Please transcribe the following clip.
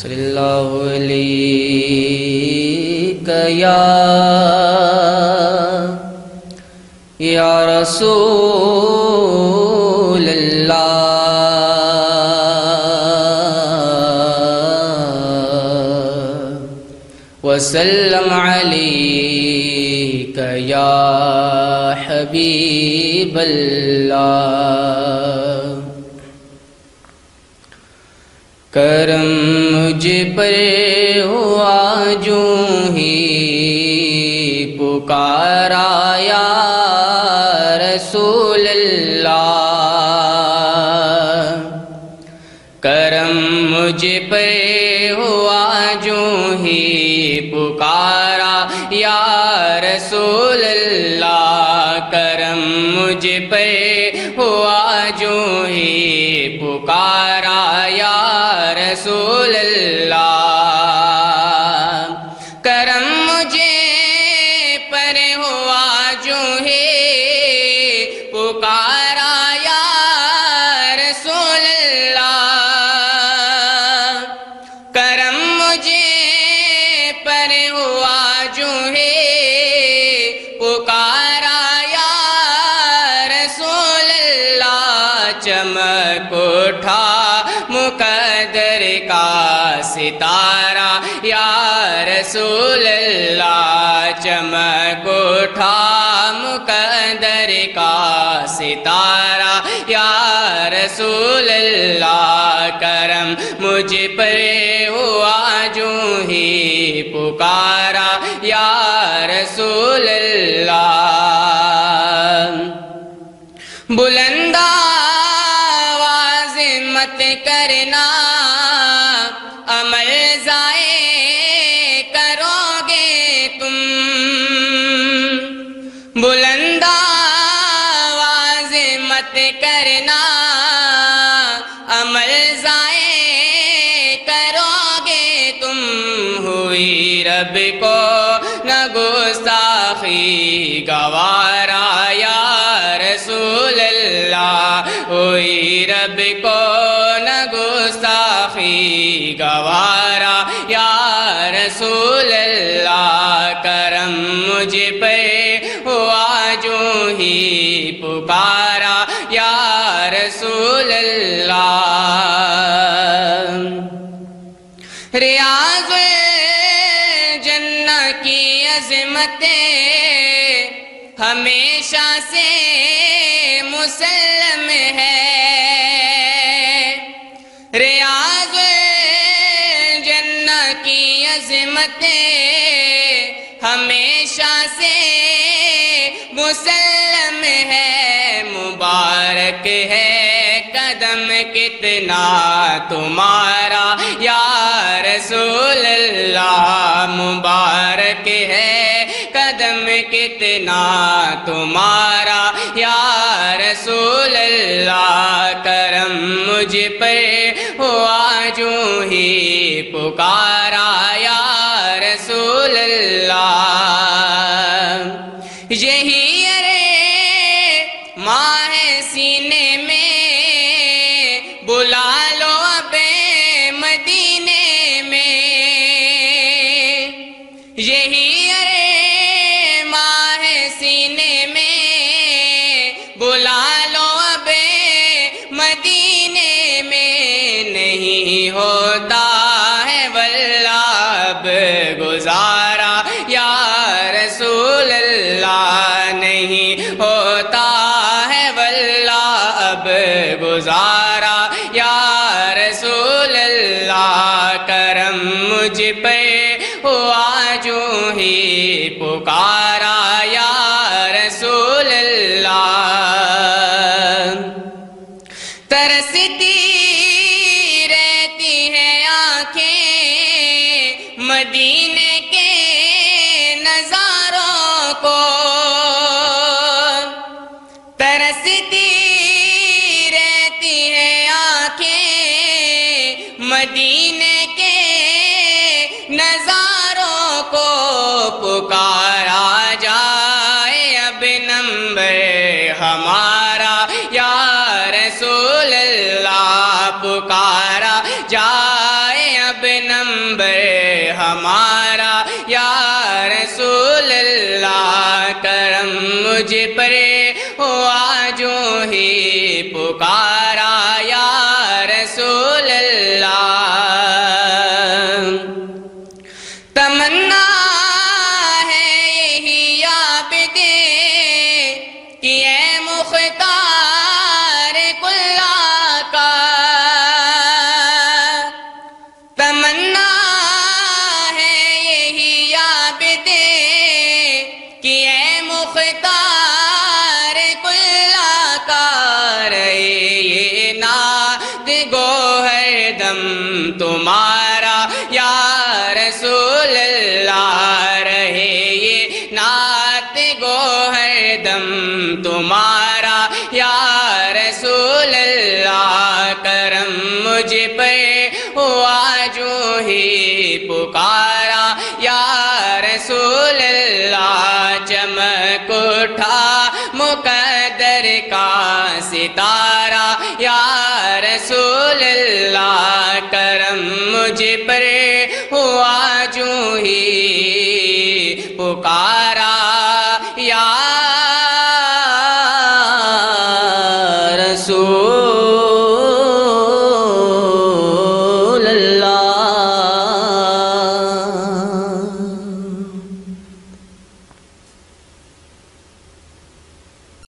صلی اللہ علیہ یا رسول اللہ وسلم علیک یا حبیب اللہ۔ کرم مجھ پر ہوا جوں ہی پکارا یا رسول اللہ۔ کرم مجھ پر ہوا جوں ہی پکارا یا رسول اللہ۔ کرم مجھ پر ہوا جوں ہی پکارا یا رسول اللہ۔ کرم مجھے پر ہوا جو ہے پکارا یا رسول اللہ۔ کرم مجھے پر ہوا جو ہے پکارا یا رسول اللہ۔ چمک اٹھا مقدر کا ستارہ یا رسول اللہ۔ چمک اٹھا مقدر کا ستارہ یا رسول اللہ۔ کرم مجھ پر ہوا جوں ہی پکارا یا رسول اللہ۔ بلند آواز مت کرنا، عمل ضائع کرو گے تم۔ بلند آواز مت کرنا، عمل ضائع کرو گے تم۔ ہوئی رب کو نہ گستاخی گوارا یا رسول اللہ۔ ہوئی رب کو نہ گستاخی گوارا یا رسول اللہ۔ کرم مجھ پہ ہوا جو ہی پکارا یا رسول اللہ۔ ریاض الجنہ کی عظمتیں ہمیشہ سے مسلم ہے۔ ریاض الجنہ کی عظمتیں ہمیشہ سے مسلم ہے۔ مبارک ہے قدم کتنا تمہارا یا رسول اللہ۔ مبارک ہے قدم کتنا تمہارا یا رسول اللہ۔ کرم مجھ پر ہوا جو ہی پکارا یا رسول اللہ۔ یہی ماہ سینے میں بلا لو اب مدینے میں۔ یہی ماہ سینے میں بلا لو اب مدینے میں۔ نہیں ہوتا ہے واللہ اب گزارا یا رسول اللہ۔ نہیں ہوتا ہے واللہ اب گزارا یا رسول اللہ۔ کرم مجھ پہ ہوا جو ہی پکارا یا رسول اللہ۔ ترستی رہتی ہیں آنکھیں مدینے کے نظاروں کو۔ ترستی رہتی ہیں آنکھیں مدینے کے نظاروں کو۔ پکارا جائے اب نمبر ہمارا یا رسول اللہ۔ پکارا جائے اب نمبر ہمارا یا رسول اللہ کرم مجھ پر ہوا جو ہی پکارا یا رسول اللہ تمنا ہے یہی آپ دے کہ اے مختار کل آقا تمنا ہے یہی آپ دے کہ اے مختار کل آقا رہے یہ نعت گوہر دم تمہارا یا رسول اللہ رہے یہ نعت گوہر دم تمہارا یا رسول اللہ کرم مجھ پر ہوا جو ہی پکارا یا رسول اللہ چمک اٹھا مقدر کا ستارہ یا رسول اللہ کرم مجھ پر ہوا جو ہی پکارا